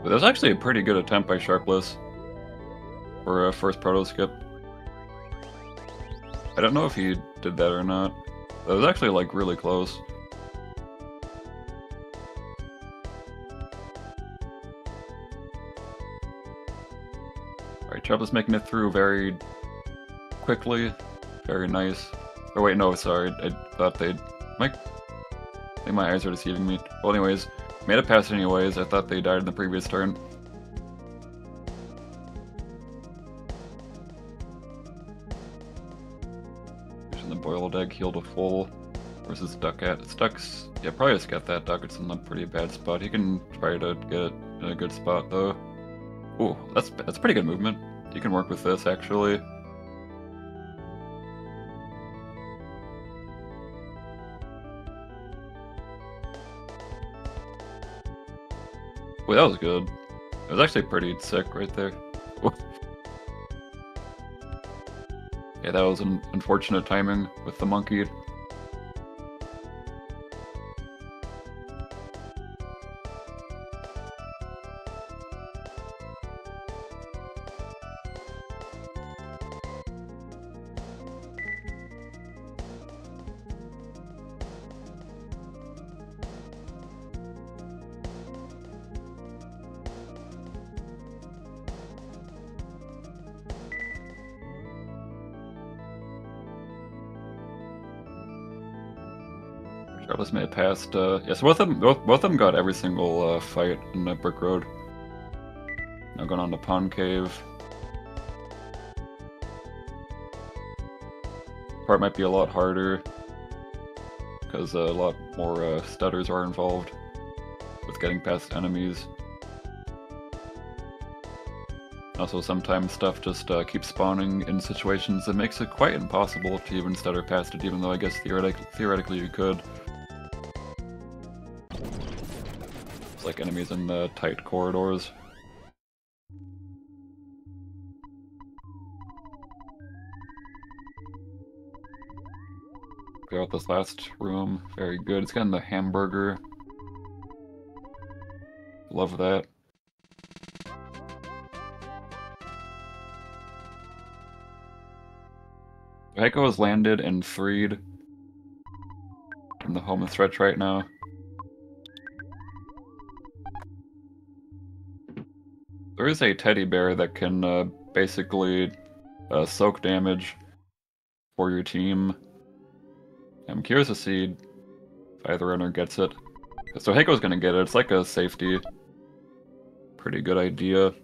But that was actually a pretty good attempt by Sharpless for a first proto skip. I don't know if he did that or not. That was actually like really close. Alright, Sharpless making it through very quickly. Very nice. Oh wait, no, sorry. I thought they'd... I think my eyes are deceiving me. Well, anyways, made it past anyways. I thought they died in the previous turn. Using the boiled egg heal to full. Where's this duck at? Duck's... Yeah, probably just get that duck. It's in a pretty bad spot. He can try to get it in a good spot, though. Ooh, that's pretty good movement. You can work with this, actually. Wait, that was good. It was actually pretty sick right there. Yeah, that was an unfortunate timing with the monkey. Travis made it past, yeah, so both of them got every single fight in the Brick Road. Now going on to Pond Cave. Part might be a lot harder, because a lot more stutters are involved with getting past enemies. Also, sometimes stuff just keeps spawning in situations that makes it quite impossible to even stutter past it, even though I guess theoretically you could. It's like enemies in the tight corridors. Go out this last room. Very good. It's getting the hamburger. Love that. Heiko has landed and freed in the home stretch right now. There is a teddy bear that can basically soak damage for your team. I'm curious to see if either runner gets it. So Heiko's gonna get it. It's like a safety. Pretty good idea.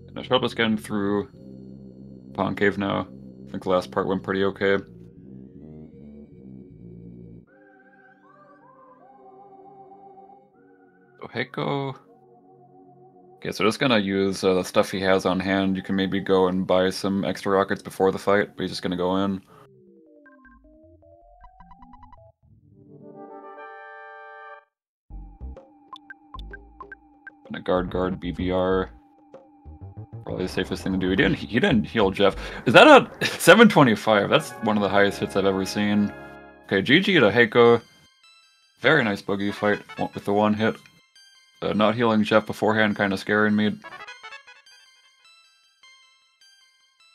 And I hope it's getting through Pond Cave now. I think the last part went pretty okay. So Heiko... Okay, so just gonna use the stuff he has on hand. You can maybe go and buy some extra rockets before the fight, but he's just gonna go in. Gonna guard BBR. Probably the safest thing to do. He didn't heal Jeff. Is that a 725? That's one of the highest hits I've ever seen. Okay, GG to Heiko. Very nice boogie fight with the one hit. Not healing Jeff beforehand kind of scaring me.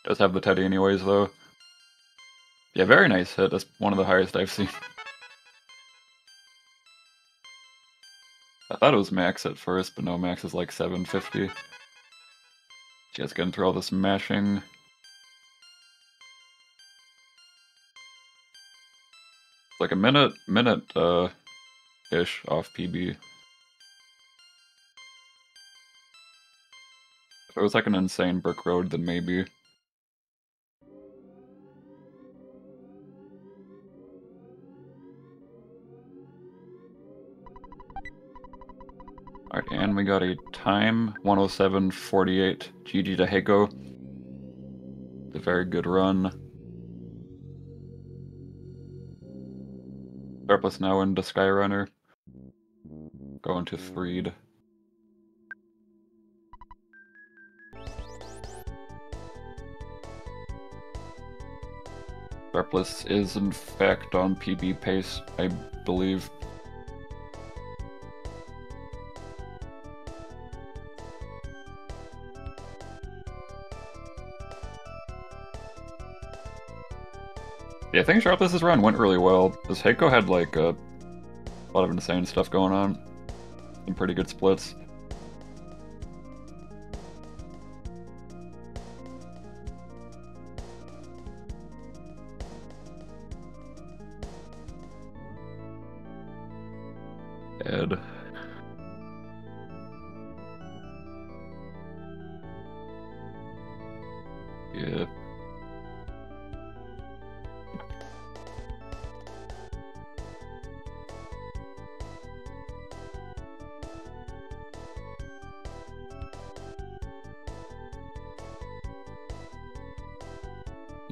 Does have the Teddy anyways, though. Yeah, very nice hit. That's one of the highest I've seen. I thought it was max at first, but no, max is like 750. Just getting through all this mashing. Like a minute, ish off PB. If it was like an insane brick road, then maybe. Alright, and we got a time, 107.48. GG to Heiko. It's a very good run. Sharpless now into Skyrunner. Going to Threed. Sharpless is in fact on PB pace, I believe. Yeah, I think Sharpless's run went really well. This Heiko had like a lot of insane stuff going on. Some pretty good splits. Ed. Yeah.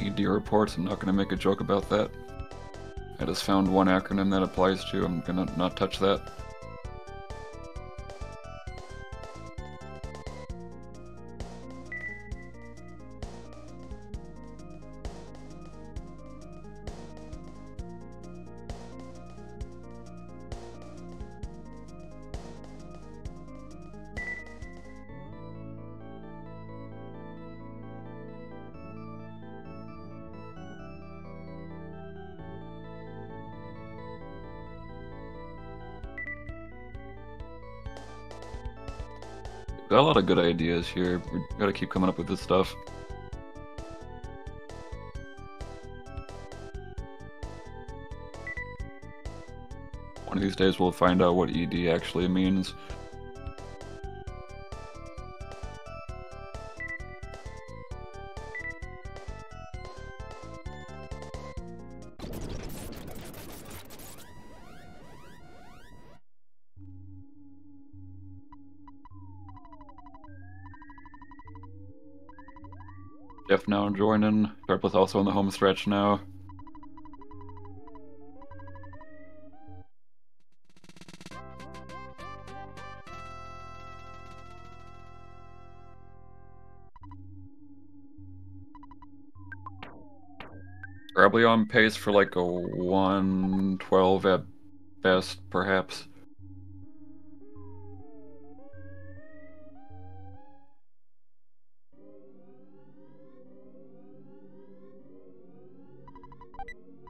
ED reports. I'm not gonna make a joke about that. I just found one acronym that applies to. I'm gonna not touch that. Got a lot of good ideas here. We gotta keep coming up with this stuff. One of these days we'll find out what ED actually means. Jeff now joining. Sharpless also on the home stretch now. Probably on pace for like a 112 at best, perhaps.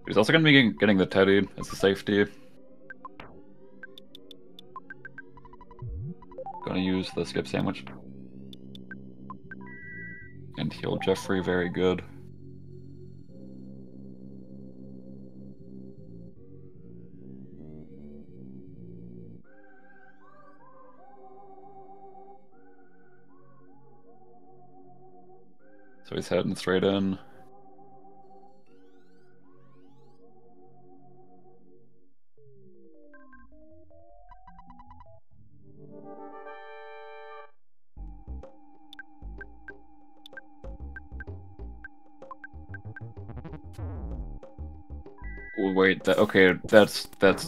He's also going to be getting the Teddy as a safety. Gonna use the skip sandwich. And heal Jeffrey, very good. So he's heading straight in. Wait, okay, that's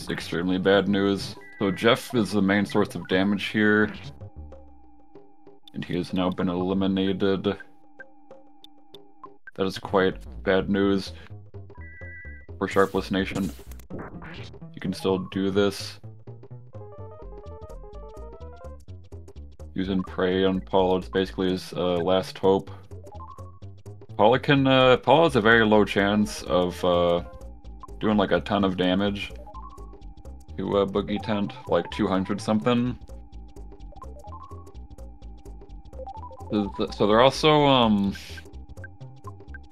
extremely bad news. So Jeff is the main source of damage here, and he has now been eliminated. That is quite bad news for Sharpless Nation. You can still do this. Using Prey on Paula is basically his last hope. Paula has a very low chance of doing like a ton of damage to Boogey Tent, like 200 something. So they're also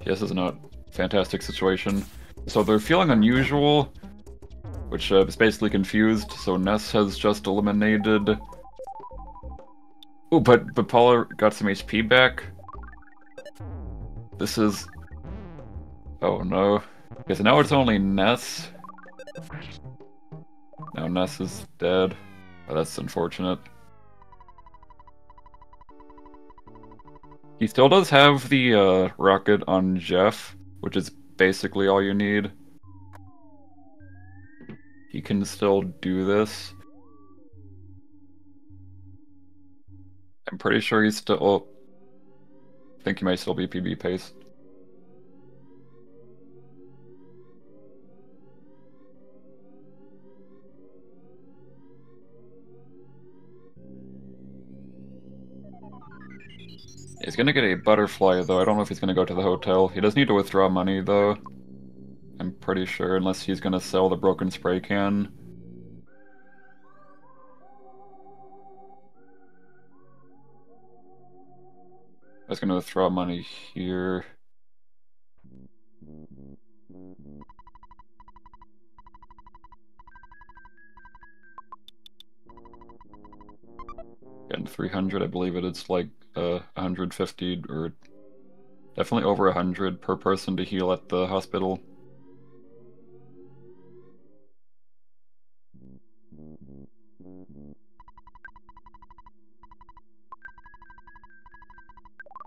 this is not a fantastic situation. So they're feeling unusual, which is basically confused. So Ness has just eliminated. Oh, but Paula got some HP back. This is. Oh no. Okay, so now it's only Ness. Now Ness is dead. Oh, that's unfortunate. He still does have the rocket on Jeff, which is basically all you need. He can still do this. I'm pretty sure he's still... Oh, I think he might still be PB pace. He's gonna get a butterfly, though. I don't know if he's gonna go to the hotel. He does need to withdraw money, though. I'm pretty sure, unless he's gonna sell the broken spray can. I was gonna withdraw money here. Getting 300, I believe it's like 150 or definitely over 100 per person to heal at the hospital.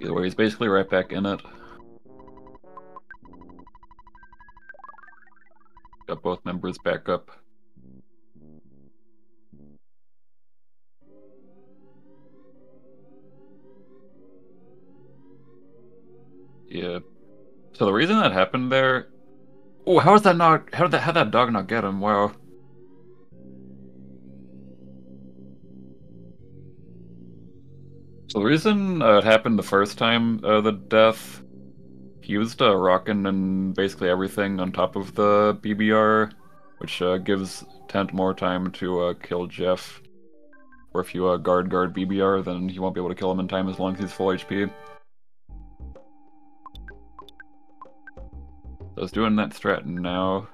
Either way, he's basically right back in it. got both members back up. Yeah. So the reason that happened there... Oh, how is that not... How'd that dog not get him? Wow. So the reason it happened the first time, the death, he used Rockin' and basically everything on top of the BBR, which gives Tent more time to kill Jeff. Or if you guard BBR, then you won't be able to kill him in time as long as he's full HP. So I was doing that strat now.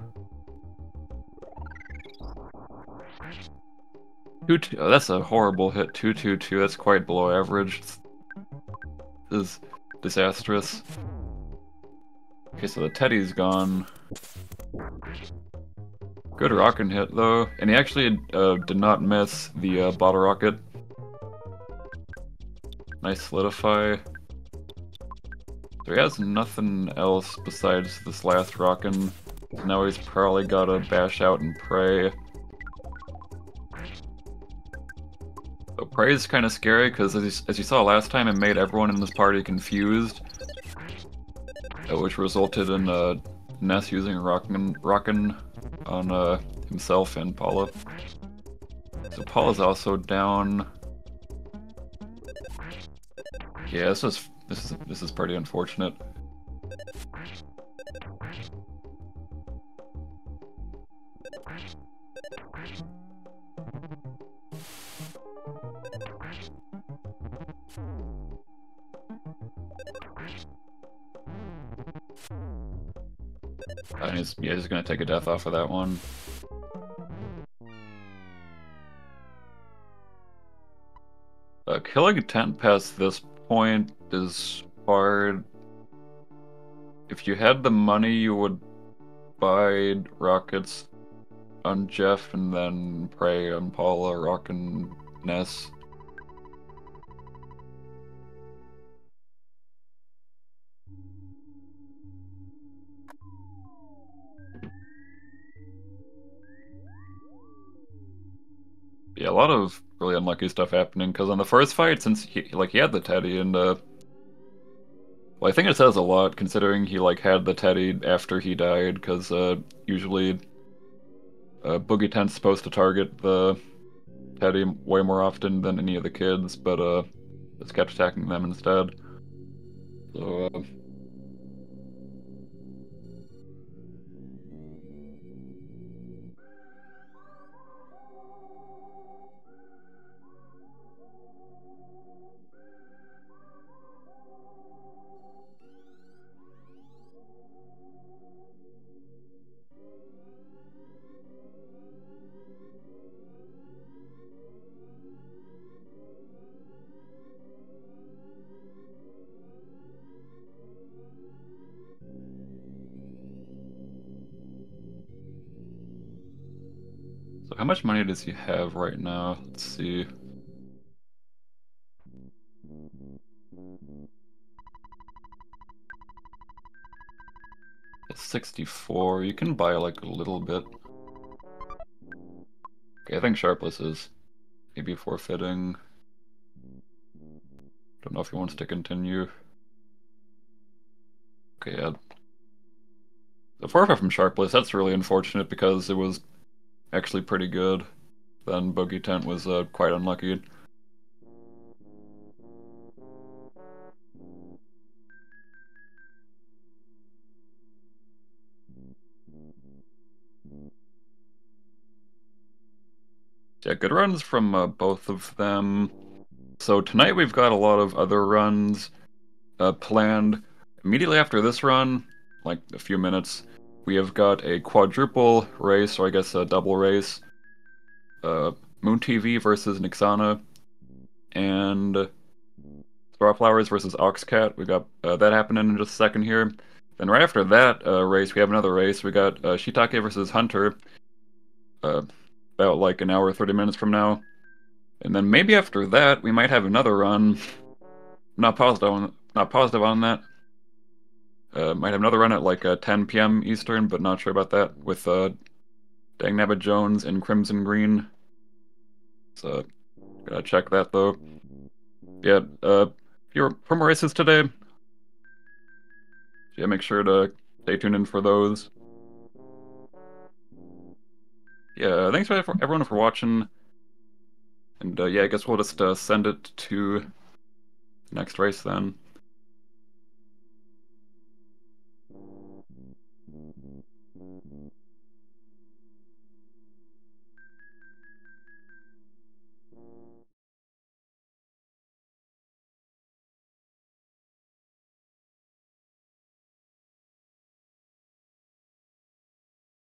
2-2. Oh, that's a horrible hit. 2-2-2. That's quite below average. This is disastrous. Okay, so the Teddy's gone. Good rockin' hit though, and he actually did not miss the bottle rocket. Nice solidify. So he has nothing else besides this last rockin'. Now he's probably gotta bash out and pray. So pray is kind of scary because as you saw last time, it made everyone in this party confused, which resulted in Ness using rockin' on himself and Paula. So Paula's also down. Yeah, this is pretty unfortunate. And he's gonna take a death off of that one. Killing a tent past this point is hard. If you had the money, you would buy rockets on Jeff and then pray on Paula, Rock, and Ness. Yeah, a lot of really unlucky stuff happening, because on the first fight, since he had the Teddy, and well, I think it says a lot, considering he had the Teddy after he died, because usually Boogey Tent's supposed to target the Teddy way more often than any of the kids, but just kept attacking them instead. So how much money does he have right now? Let's see. It's 64. You can buy a little bit. Okay, I think Sharpless is maybe forfeiting. Don't know if he wants to continue. Okay, yeah. The forfeit from Sharpless, that's really unfortunate because it was actually pretty good. Then Boogey Tent was quite unlucky. Yeah, good runs from both of them. So tonight we've got a lot of other runs planned. Immediately after this run, like a few minutes, we have got a quadruple race, or I guess a double race. Moon TV versus Nixana, and Starflowers versus Oxcat. We got that happening in just a second here. Then right after that race, we have another race. We got Shiitake versus Hunter. About an hour, 30 minutes from now. And then maybe after that, we might have another run. Not positive on that. Might have another run at 10 p.m. Eastern, but not sure about that. With Dangnabbit Jones in Crimson Green. So, gotta check that though. Yeah, if you're from races today, yeah, make sure to stay tuned in for those. Yeah, thanks for everyone for watching. And yeah, I guess we'll just send it to next race then.